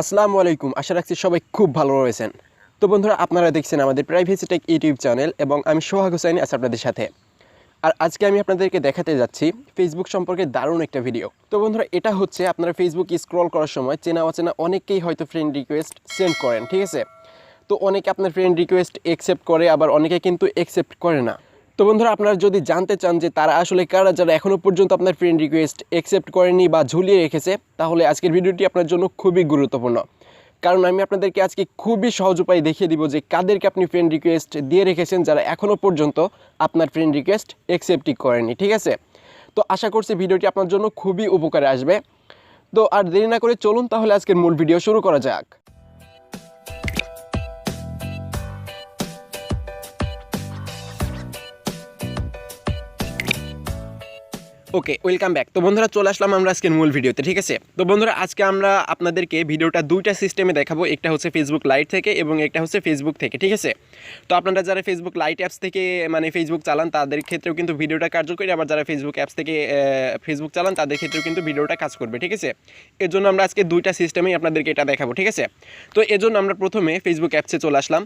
আসসালামু আলাইকুম। আশা রাখছি সবাই খুব ভালো রয়েছেন। তো বন্ধুরা, আপনারা দেখছেন আমাদের প্রাইভেসি টেক ইউটিউব চ্যানেল এবং আমি সোহাগ হোসেন আছি আপনাদের সাথে। আর আজকে আমি আপনাদেরকে দেখাতে যাচ্ছি ফেসবুক সম্পর্কে দারুণ একটা ভিডিও। তো বন্ধুরা, এটা হচ্ছে আপনারা ফেসবুক স্ক্রল করার সময় চেনা অচেনা অনেকেই হয়তো ফ্রেন্ড রিকোয়েস্ট সেন্ড করেন, ঠিক আছে? তো অনেকে আপনার ফ্রেন্ড রিকোয়েস্ট অ্যাকসেপ্ট করে, আবার অনেকে কিন্তু অ্যাকসেপ্ট করে না। তো বন্ধুরা, আপনারা যদি জানতে চান যে তারা আসলে কারা যারা এখনও পর্যন্ত আপনার ফ্রেন্ড রিকোয়েস্ট অ্যাকসেপ্ট করেনি বা ঝুলিয়ে রেখেছে, তাহলে আজকের ভিডিওটি আপনার জন্য খুবই গুরুত্বপূর্ণ। কারণ আমি আপনাদেরকে আজকে খুবই সহজ উপায় দেখিয়ে দিব যে কাদেরকে আপনি ফ্রেন্ড রিকোয়েস্ট দিয়ে রেখেছেন যারা এখনও পর্যন্ত আপনার ফ্রেন্ড রিকোয়েস্ট অ্যাকসেপ্টই করেনি, ঠিক আছে? তো আশা করছি ভিডিওটি আপনার জন্য খুবই উপকারে আসবে। তো আর দেরি না করে চলুন তাহলে আজকের মূল ভিডিও শুরু করা যাক। ওকে, ওয়েলকাম ব্যাক। তো বন্ধুরা, চলে আসলাম আমরা আজকের মূল ভিডিওতে, ঠিক আছে? তো বন্ধুরা, আজকে আমরা আপনাদেরকে ভিডিওটা দুইটা সিস্টেমে দেখাবো। একটা হচ্ছে ফেসবুক লাইট থেকে এবং একটা হচ্ছে ফেসবুক থেকে, ঠিক আছে? তো আপনারা যারা ফেসবুক লাইট অ্যাপস থেকে মানে ফেসবুক চালান তাদের ক্ষেত্রেও কিন্তু ভিডিওটা কার্যকরী, আবার যারা ফেসবুক অ্যাপস থেকে ফেসবুক চালান তাদের ক্ষেত্রেও কিন্তু ভিডিওটা কাজ করবে, ঠিক আছে? এর জন্য আমরা আজকে দুইটা সিস্টেমেই আপনাদেরকে এটা দেখাবো, ঠিক আছে? তো এর জন্য আমরা প্রথমে ফেসবুক অ্যাপসে চলে আসলাম।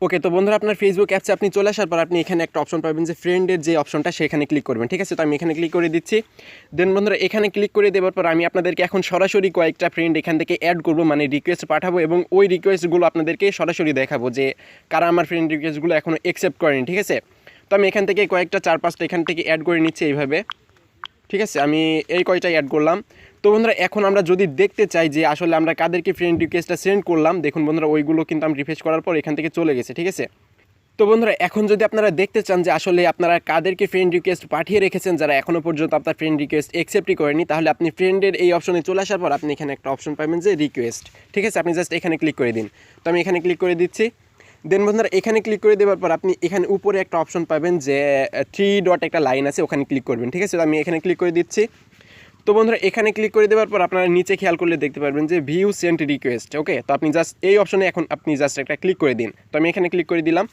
ওকে, তো বন্ধুরা, আপনার ফেসবুক অ্যাপসে আপনি চলে আসার পর আপনি এখানে একটা অপশন পাবেন যে ফ্রেন্ডের যে অপশনটা, সেখানে ক্লিক করবেন, ঠিক আছে? তো আমি এখানে ক্লিক করে দিচ্ছি। দেন বন্ধুরা, এখানে ক্লিক করে দেওয়ার পর আমি আপনাদেরকে এখন সরাসরি কয়েকটা ফ্রেন্ড এখান থেকে অ্যাড করবো, মানে রিকোয়েস্ট পাঠাবো এবং ওই রিকোয়েস্টগুলো আপনাদেরকে সরাসরি দেখাবো যে কারা আমার ফ্রেন্ড রিকোয়েস্টগুলো এখনও অ্যাকসেপ্ট করেনি, ঠিক আছে? তো আমি এখান থেকে কয়েকটা 4-5টা এখান থেকে অ্যাড করে নিচ্ছি এইভাবে, ঠিক আছে? আমি এই কয়টাই অ্যাড করলাম। তো বন্ধুরা, এখন আমরা যদি দেখতে চাই যে আসলে আমরা কাদেরকে ফ্রেন্ড রিকোয়েস্টটা সেন্ড করলাম, দেখুন বন্ধুরা, ওইগুলো কিন্তু আমি রিফ্রেশ করার পর এখান থেকে চলে গেছে, ঠিক আছে? তো বন্ধুরা, এখন যদি আপনারা দেখতে চান যে আসলে আপনারা কাদেরকে ফ্রেন্ড রিকোয়েস্ট পাঠিয়ে রেখেছেন যারা এখনও পর্যন্ত আপনার ফ্রেন্ড রিকোয়েস্ট অ্যাকসেপ্টই করেনি, তাহলে আপনি ফ্রেন্ডের এই অপশনে চলে আসার পর আপনি এখানে একটা অপশন পাবেন যে রিকোয়েস্ট, ঠিক আছে? আপনি জাস্ট এখানে ক্লিক করে দিন। তো আমি এখানে ক্লিক করে দিচ্ছি। দেন বন্ধুরা, এখানে ক্লিক করে দেওয়ার পর আপনি এখানে উপরে একটা অপশন পাবেন যে 3 ডট একটা লাইন আছে, ওখানে ক্লিক করবেন, ঠিক আছে? তো আমি এখানে ক্লিক করে দিচ্ছি। তো বন্ধুরা, এখানে ক্লিক করে দেওয়ার পর আপনারা নিচে খেয়াল করলে দেখতে পারবেন যে ভিউ সেন্ট রিকোয়েস্ট। ওকে, তো আপনি জাস্ট এই অপশনে এখন আপনি জাস্ট একটা ক্লিক করে দিন। তো আমি এখানে ক্লিক করে দিলাম।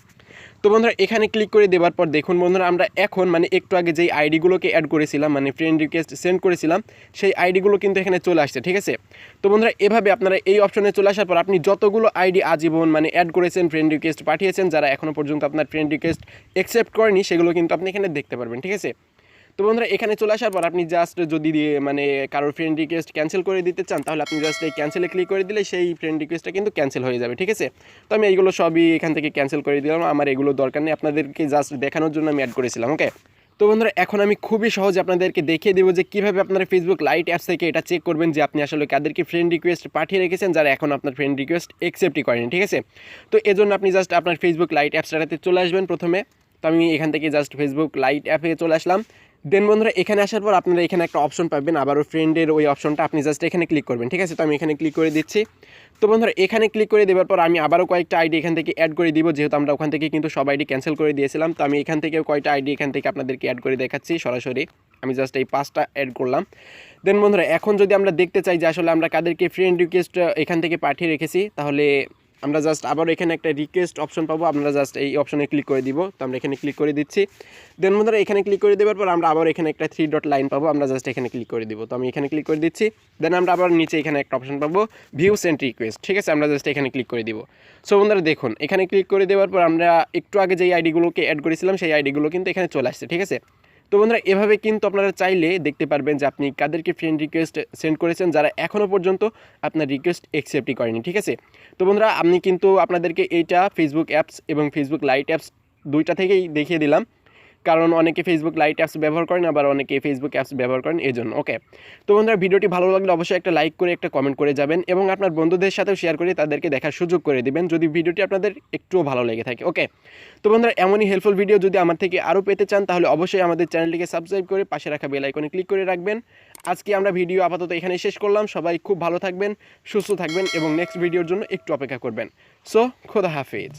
তো বন্ধুরা, এখানে ক্লিক করে দেওয়ার পর দেখুন বন্ধুরা, আমরা এখন মানে একটু আগে যেই আইডিগুলোকে অ্যাড করেছিলাম, মানে ফ্রেন্ড রিকোয়েস্ট সেন্ড করেছিলাম, সেই আইডিগুলো কিন্তু এখানে চলে আসছে, ঠিক আছে? তো বন্ধুরা, এভাবে আপনারা এই অপশনে চলে আসার পর আপনি যতগুলো আইডি আজীবন মানে অ্যাড করেছেন, ফ্রেন্ড রিকোয়েস্ট পাঠিয়েছেন, যারা এখনও পর্যন্ত আপনার ফ্রেন্ড রিকোয়েস্ট অ্যাকসেপ্ট করেনি, সেগুলো কিন্তু আপনি এখানে দেখতে পারবেন, ঠিক আছে? তো বন্ধুরা, এখানে চলে আসার পর আপনি জাস্ট যদি মানে কারোর ফ্রেন্ড রিকোয়েস্ট ক্যান্সেল করে দিতে চান, তাহলে আপনি জাস্ট এই ক্যান্সেলে ক্লিক করে দিলে সেই ফ্রেন্ড রিকোয়েস্টটা কিন্তু ক্যান্সেল হয়ে যাবে, ঠিক আছে? তো আমি এইগুলো সবই এখান থেকে ক্যান্সেল করে দিলাম, আমার এগুলো দরকার নেই, আপনাদেরকে জাস্ট দেখানোর জন্য আমি অ্যাড করেছিলাম। ওকে, তো বন্ধুরা, এখন আমি খুবই সহজে আপনাদেরকে দেখিয়ে দেবো যে কীভাবে আপনারা ফেসবুক লাইট অ্যাপস থেকে এটা চেক করবেন যে আপনি আসলে কাদেরকে ফ্রেন্ড রিকোয়েস্ট পাঠিয়ে রেখেছেন যারা এখন আপনার ফ্রেন্ড রিকোয়েস্ট অ্যাকসেপ্টই করেনি, ঠিক আছে? তো এজন্য আপনি জাস্ট আপনার ফেসবুক লাইট অ্যাপসটাতে চলে আসবেন প্রথমে। তো আমি এখান থেকে জাস্ট ফেসবুক লাইট অ্যাপে চলে আসলাম। দেন বন্ধুরা, এখানে আসার পর আপনারা এখানে একটা অপশন পাবেন, আবারও ফ্রেন্ডের ওই অপশনটা আপনি জাস্ট এখানে ক্লিক করবেন, ঠিক আছে? তো আমি এখানে ক্লিক করে দিচ্ছি। তো বন্ধুরা, এখানে ক্লিক করে দেওয়ার পর আমি আবারও কয়েকটা আইডি এখান থেকে অ্যাড করে দিব, যেহেতু আমরা ওখান থেকে কিন্তু সব আইডি ক্যান্সেল করে দিয়েছিলাম। তো আমি এখান থেকে কয়টা আইডি এখান থেকে আপনাদেরকে অ্যাড করে দেখাচ্ছি সরাসরি। আমি জাস্ট এই 5টা অ্যাড করলাম। দেন বন্ধুরা, এখন যদি আমরা দেখতে চাই যে আসলে আমরা কাদেরকে ফ্রেন্ড রিকোয়েস্ট এখান থেকে পাঠিয়ে রেখেছি, তাহলে আমরা জাস্ট আবারও এখানে একটা রিকোয়েস্ট অপশন পাবো, আমরা জাস্ট এই অপশনে ক্লিক করে দিব। তো আমরা এখানে ক্লিক করে দিচ্ছি। দেন বন্ধুরা, এখানে ক্লিক করে দেওয়ার পর আমরা আবার এখানে একটা 3 ডট লাইন পাবো, আমরা জাস্ট এখানে ক্লিক করে দিব। তো আমি এখানে ক্লিক করে দিচ্ছি। দেন আমরা আবার নিচে এখানে একটা অপশন পাবো ভিউ সেন্ট রিকোয়েস্ট, ঠিক আছে? আমরা জাস্ট এখানে ক্লিক করে দিব। সো বন্ধুরা, দেখুন এখানে ক্লিক করে দেওয়ার পর আমরা একটু আগে যেই আইডিগুলোকে অ্যাড করেছিলাম সেই আইডিগুলো কিন্তু এখানে চলে আসছে, ঠিক আছে? তো বন্ধুরা, এভাবে কিন্তু আপনারা চাইলে দেখতে পারবেন যে আপনি কাদেরকে ফ্রেন্ড রিকোয়েস্ট সেন্ড করেছেন যারা এখনও পর্যন্ত আপনার রিকোয়েস্ট অ্যাকসেপ্টই করেনি, ঠিক আছে? তো বন্ধুরা, আমি কিন্তু আপনাদেরকে এইটা ফেসবুক অ্যাপস এবং ফেসবুক লাইট অ্যাপস দুইটা থেকেই দেখিয়ে দিলাম, কারণ অনেকে ফেসবুক লাইট অ্যাপস ব্যবহার করেন, আবার অনেকে ফেসবুক অ্যাপস ব্যবহার করেন, এই জন্য। ওকে, তো বন্ধুরা, ভিডিওটি ভালো লাগলে অবশ্যই একটা লাইক করে একটা কমেন্ট করে যাবেন এবং আপনার বন্ধুদের সাথেও শেয়ার করে তাদেরকে দেখার সুযোগ করে দিবেন যদি ভিডিওটি আপনাদের একটুও ভালো লেগে থাকে। ওকে, তো বন্ধুরা, এমনই হেল্পফুল ভিডিও যদি আমার থেকে আরও পেতে চান, তাহলে অবশ্যই আমাদের চ্যানেলটিকে সাবস্ক্রাইব করে পাশে রাখা বেল আইকনে ক্লিক করে রাখবেন। আজকে আমরা ভিডিও আপাতত এখানে শেষ করলাম। সবাই খুব ভালো থাকবেন, সুস্থ থাকবেন এবং নেক্সট ভিডিওর জন্য একটু অপেক্ষা করবেন। সো খোদা হাফেজ।